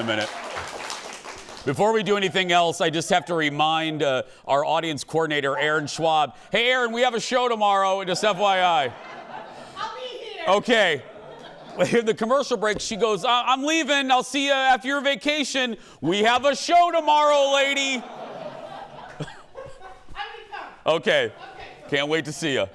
in a minute. Before we do anything else, I just have to remind our audience coordinator, Aaron Schwab. Hey, Aaron, we have a show tomorrow, just FYI. I'll be here. Okay. In the commercial break, she goes, I'm leaving. I'll see you after your vacation. We have a show tomorrow, lady. Okay. Can't wait to see you.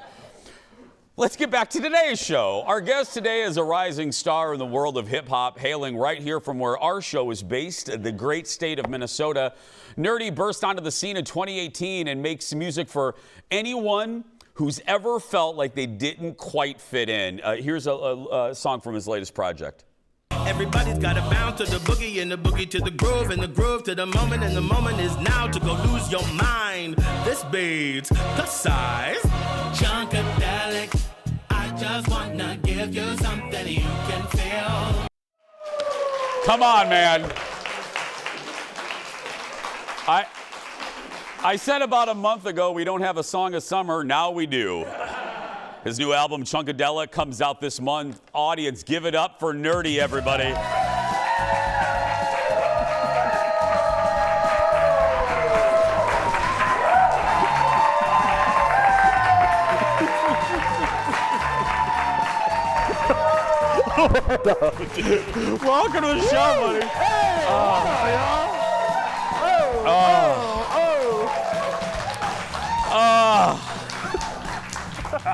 Let's get back to today's show. Our guest today is a rising star in the world of hip-hop, hailing right here from where our show is based, the great state of Minnesota. Nur-D burst onto the scene in 2018 and makes music for anyone who's ever felt like they didn't quite fit in. Here's a song from his latest project. Everybody's got to bounce to the boogie and the boogie to the groove and the groove to the moment, and the moment is now to go lose your mind. This beats plus size. Junkadelic, I just wanna give you something you can feel. Come on, man. I said about a month ago we don't have a song of summer. Now we do. His new album, Chunkadelic, comes out this month. Audience, give it up for Nur-D, everybody. Welcome to the show, buddy. Hey, y'all.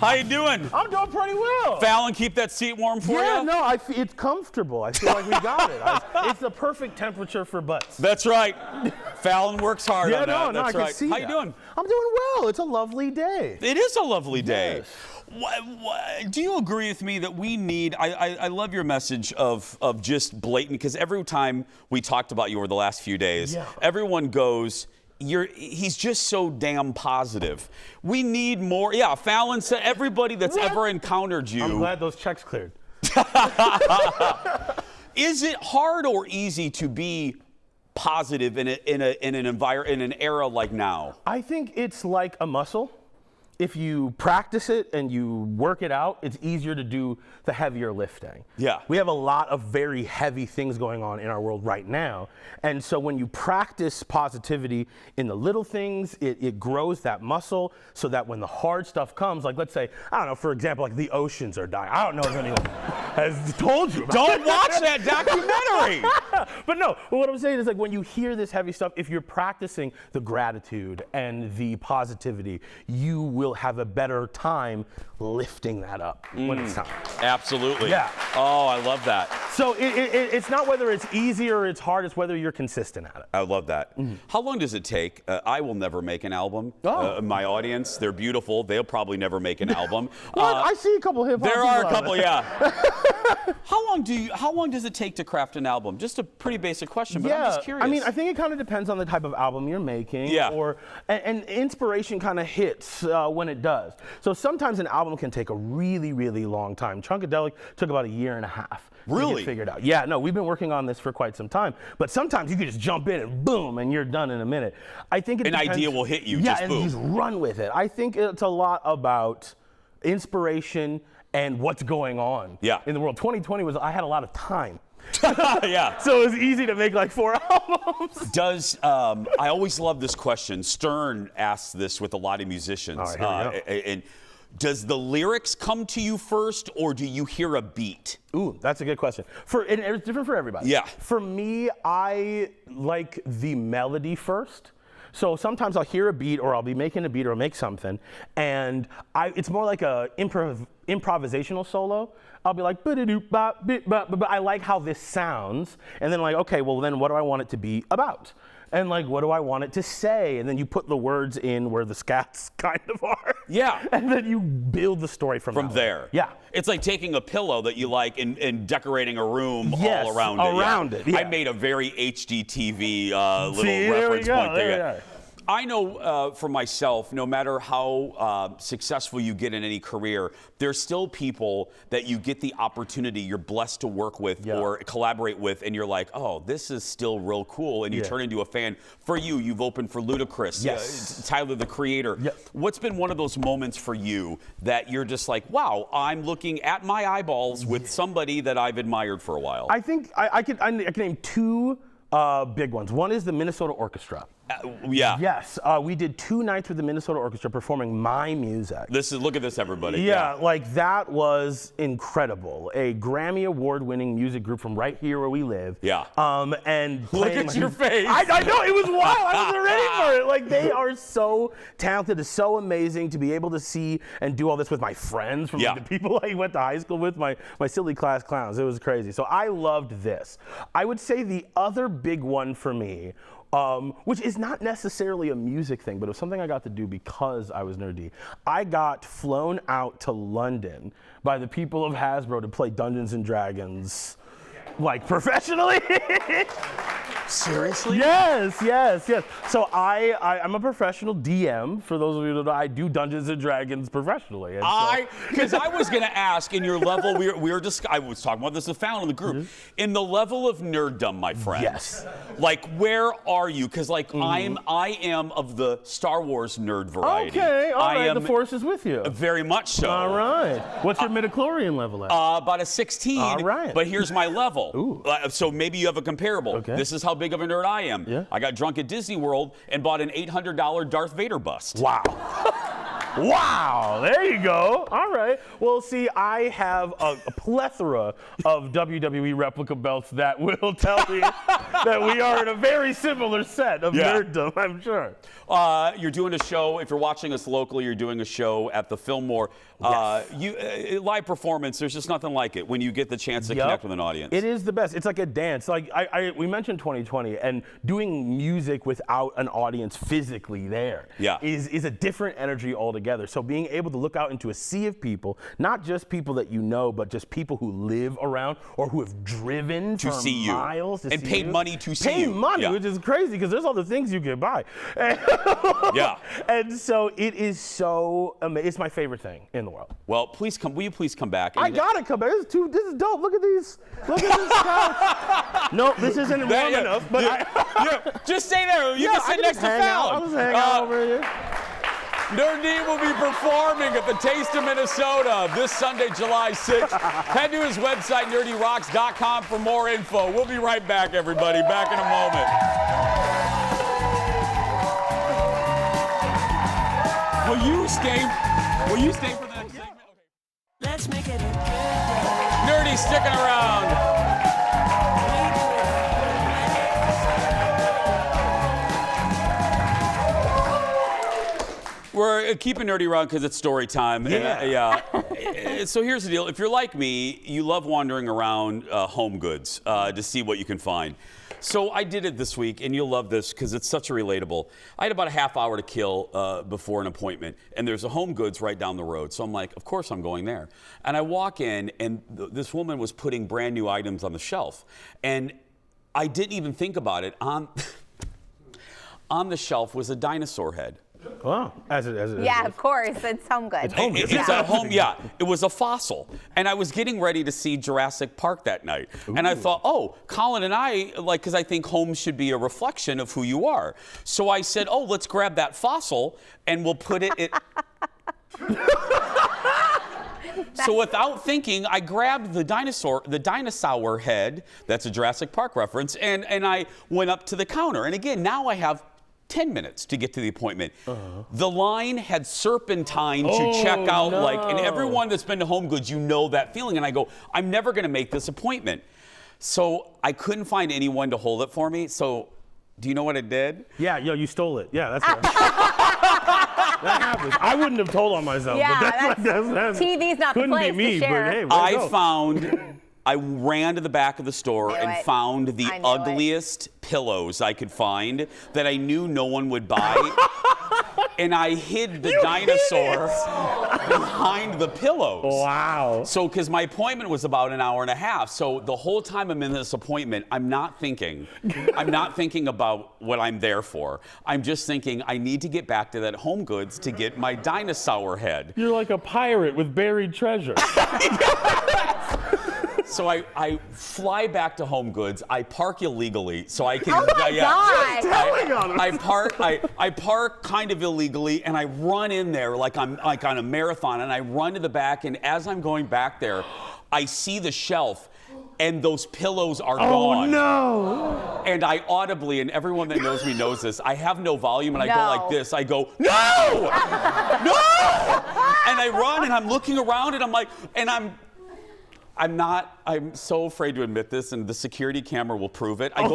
How you doing? I'm doing pretty well. Fallon, keep that seat warm for you? Yeah, no, it's comfortable. I feel like we got it. It's the perfect temperature for butts. That's right. Fallon works hard on that. That's I right. can see How that. you doing? I'm doing well. It's a lovely day. It is a lovely day. Yes. Do you agree with me that we need, I love your message of just blatant, because every time we talked about you over the last few days, everyone goes, he's just so damn positive. We need more. Yeah, Fallon said everybody that's ever encountered you. I'm glad those checks cleared. Is it hard or easy to be positive in an era like now? I think it's like a muscle. If you practice it and you work it out, it's easier to do the heavier lifting. Yeah. We have a lot of very heavy things going on in our world right now. And so when you practice positivity in the little things, it grows that muscle so that when the hard stuff comes, like let's say, I don't know, for example, like the oceans are dying. I don't know if anyone has told you about Don't watch that documentary. But no, what I'm saying is like when you hear this heavy stuff, if you're practicing the gratitude and the positivity, you will have a better time lifting that up when it's time. Absolutely. Yeah. Oh, I love that. So it's not whether it's easy or it's hard, it's whether you're consistent at it. I love that. How long does it take? I will never make an album. My audience, they're beautiful. They'll probably never make an album. Well, I see a couple hip hop. There are a couple, yeah. How long does it take to craft an album? Just a pretty basic question, but I'm just curious. I mean, I think it kind of depends on the type of album you're making. Yeah. And inspiration kind of hits when it does. So sometimes an album can take a really, really long time. Chunkadelic took about 1.5 years. Really? To get figured out. Yeah, no, we've been working on this for quite some time. But sometimes you can just jump in and boom, and you're done in a minute. I think it depends. An idea will hit you, yeah, just and boom. just run with it. I think it's a lot about inspiration and what's going on in the world. 2020 I had a lot of time. Yeah. So it was easy to make like 4 albums. I always love this question. Stern asks this with a lot of musicians. All right, here we go. And does the lyrics come to you first, or do you hear a beat? Ooh, that's a good question. And it's different for everybody. Yeah. For me, I like the melody first. So sometimes I'll hear a beat, or I'll be making a beat, or I'll make something, and it's more like a improvisational solo. I'll be like, but I like how this sounds, and then like, okay, well then what do I want it to be about? And like, what do I want it to say? And then you put the words in where the scats kind of are. Yeah. And then you build the story from there. Yeah. It's like taking a pillow that you like and decorating a room all around it. Around it. Yeah. I made a very HGTV little See, reference there we go. point there. I know for myself, no matter how successful you get in any career, there's still people that you get the opportunity, you're blessed to work with or collaborate with, and you're like, oh, this is still real cool, and you turn into a fan. For you, you've opened for Ludacris, Tyler, the Creator. What's been one of those moments for you that you're just like, wow, I'm looking at my eyeballs with somebody that I've admired for a while? I think I can name two big ones. One is the Minnesota Orchestra. Yes, we did 2 nights with the Minnesota Orchestra performing my music. Look at this, everybody. Yeah, like that was incredible. A Grammy Award-winning music group from right here where we live. Yeah. And look at your face. I know, it was wild. I wasn't ready for it. Like, they are so talented. It's so amazing to be able to see and do all this with my friends, from like, the people I went to high school with, my silly class clowns. It was crazy. So I loved this. I would say the other big one for me, which is not necessarily a music thing, but it was something I got to do because I was Nur-D. I got flown out to London by the people of Hasbro to play Dungeons and Dragons, like, professionally. Seriously? Yes. So I'm a professional DM. For those of you that know, I do Dungeons and Dragons professionally. Because I was going to ask, in your level, I was talking about this with Fallon in the group, in the level of nerddom, my friend. Yes. Like, where are you? Because like I am of the Star Wars nerd variety. Okay, all right. The Force is with you. Very much so. All right. What's your midichlorian level at? About a 16. All right. But here's my level. Ooh. So maybe you have a comparable. Okay. This is how big of a nerd I am. Yeah. I got drunk at Disney World and bought an $800 Darth Vader bust. Wow. Wow, there you go. All right. Well, see, I have a plethora of WWE replica belts that will tell me that we are in a very similar set of nerddom, I'm sure. You're doing a show, if you're watching us locally, you're doing a show at the Fillmore. Live performance, there's just nothing like it when you get the chance to connect with an audience. It is the best. It's like a dance. Like we mentioned 2020, and doing music without an audience physically there is a different energy altogether. So being able to look out into a sea of people, not just people that you know, but just people who live around or who have driven to see you miles to and see paid you. money to see you. Paid money, which is crazy because there's other things you can buy. And so it is so amazing. It's my favorite thing in the world. Well, please come. Will you please come back? I gotta come back. This is dope. Look at these. Look at this couch. No, this isn't warm enough. But just stay there. You can sit next to Fallon. I'll just hang out over here. Nur-D will be performing at the Taste of Minnesota this Sunday, July 6th. Head to his website, nerdyrocks.com, for more info. We'll be right back, everybody. Back in a moment. Will you stay for the next segment? Okay. Let's make it a good day. Nur-D sticking around. We're keeping Nur-D around because it's story time. So here's the deal. If you're like me, you love wandering around Home Goods to see what you can find. So I did it this week, and you'll love this because it's such a relatable. I had about a half hour to kill before an appointment, and there's a Home Goods right down the road. So I'm like, of course I'm going there. And I walk in, and this woman was putting brand new items on the shelf. And I didn't even think about it. On the shelf was a dinosaur head. Wow. As it is. Yeah, of course. It's Home Goods. It's Home Goods. It's a home, it was a fossil. And I was getting ready to see Jurassic Park that night. Ooh. And I thought, oh, Colin and I, because I think home should be a reflection of who you are. So I said, oh, let's grab that fossil and we'll put it So without thinking, I grabbed the dinosaur head, that's a Jurassic Park reference, and I went up to the counter. And again, now I have 10 minutes to get to the appointment. The line had serpentine to check out, and everyone that's been to Home Goods, you know that feeling. And I go, I'm never going to make this appointment. So I couldn't find anyone to hold it for me. So do you know what I did? Yeah, you stole it. Yeah, that's right. That happens. I wouldn't have told on myself. Yeah, but that's TV's not the place me, to share. But hey, I ran to the back of the store and found the ugliest pillows I could find that I knew no one would buy. and I hid the dinosaur behind the pillows. Wow. So, because my appointment was about an hour and a half, so the whole time I'm in this appointment, I'm not thinking about what I'm there for. I'm just thinking I need to get back to that Home Goods to get my dinosaur head. You're like a pirate with buried treasure. So I fly back to Home Goods. I park illegally, so I can. Oh my God. I park kind of illegally, and I run in there like I'm like on a marathon, and I run to the back. And as I'm going back there, I see the shelf, and those pillows are gone. Oh no! And I audibly, and everyone that knows me knows this, I have no volume, and I go No. like this. I go, no, no, and I run, and I'm looking around, and I'm like, and I'm so afraid to admit this, and the security camera will prove it. I'm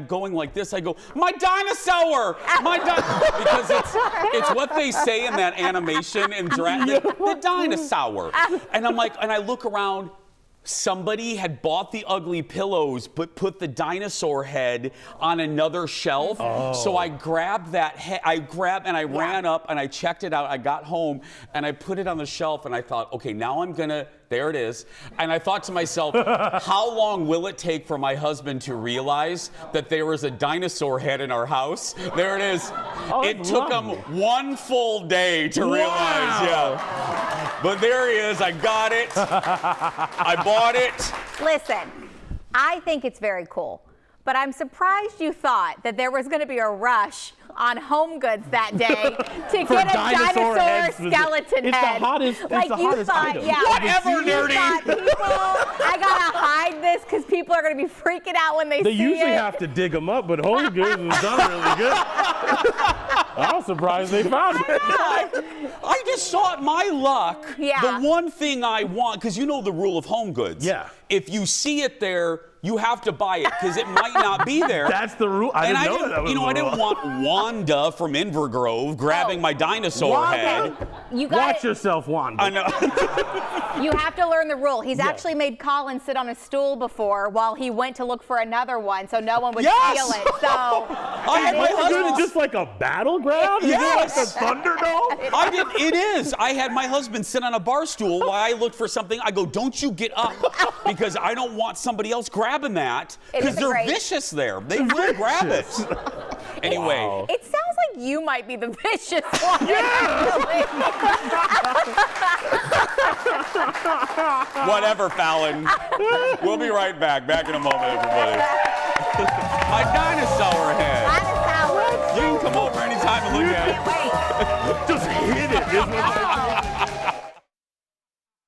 going like this. I go, my dinosaur! Because it's what they say in that animation and the dinosaur. And I'm like, and I look around, somebody had bought the ugly pillows, but put the dinosaur head on another shelf. Oh. So I grabbed that head, and I ran up and I checked it out. I got home and I put it on the shelf and I thought, okay, now I'm gonna, there it is. And I thought to myself, how long will it take for my husband to realize that there was a dinosaur head in our house? There it is. Oh, it took him one full day to realize, yeah. But there he is, I got it. I bought it. Listen, I think it's very cool, but I'm surprised you thought that there was going to be a rush on Home Goods that day to get a dinosaur skeleton head. It's the hottest. It's like the you hottest thought, item. yeah. Whatever, You nerdy. thought I gotta hide this because people are gonna be freaking out when they see it. They usually have to dig them up, but Home Goods has done really good. I was surprised they found it. I just saw it. My luck. Yeah. The one thing I want, because you know the rule of Home Goods. Yeah. If you see it there, you have to buy it because it might not be there. That's the rule. I didn't know that was the I didn't rule. want Wanda from Invergrove grabbing my dinosaur head. You Watch got yourself, Wanda. I know. You have to learn the rule. He's actually made Colin sit on a stool before while he went to look for another one, so no one would Yes! steal it. So I had my that is husband cool. Just like a battleground? Yes. Is it like the Thunderdome? I did. It is. I had my husband sit on a bar stool while I looked for something. I go, don't you get up because I don't want somebody else grabbing that because isn't they're great. vicious there. They will grab it. Anyway. Wow. It sounds like you might be the vicious one. Whatever, Fallon. We'll be right back. Back in a moment, everybody. My dinosaur head. Dinosaur. You can come over anytime and look at it. Can't wait. Just hit it. Is what I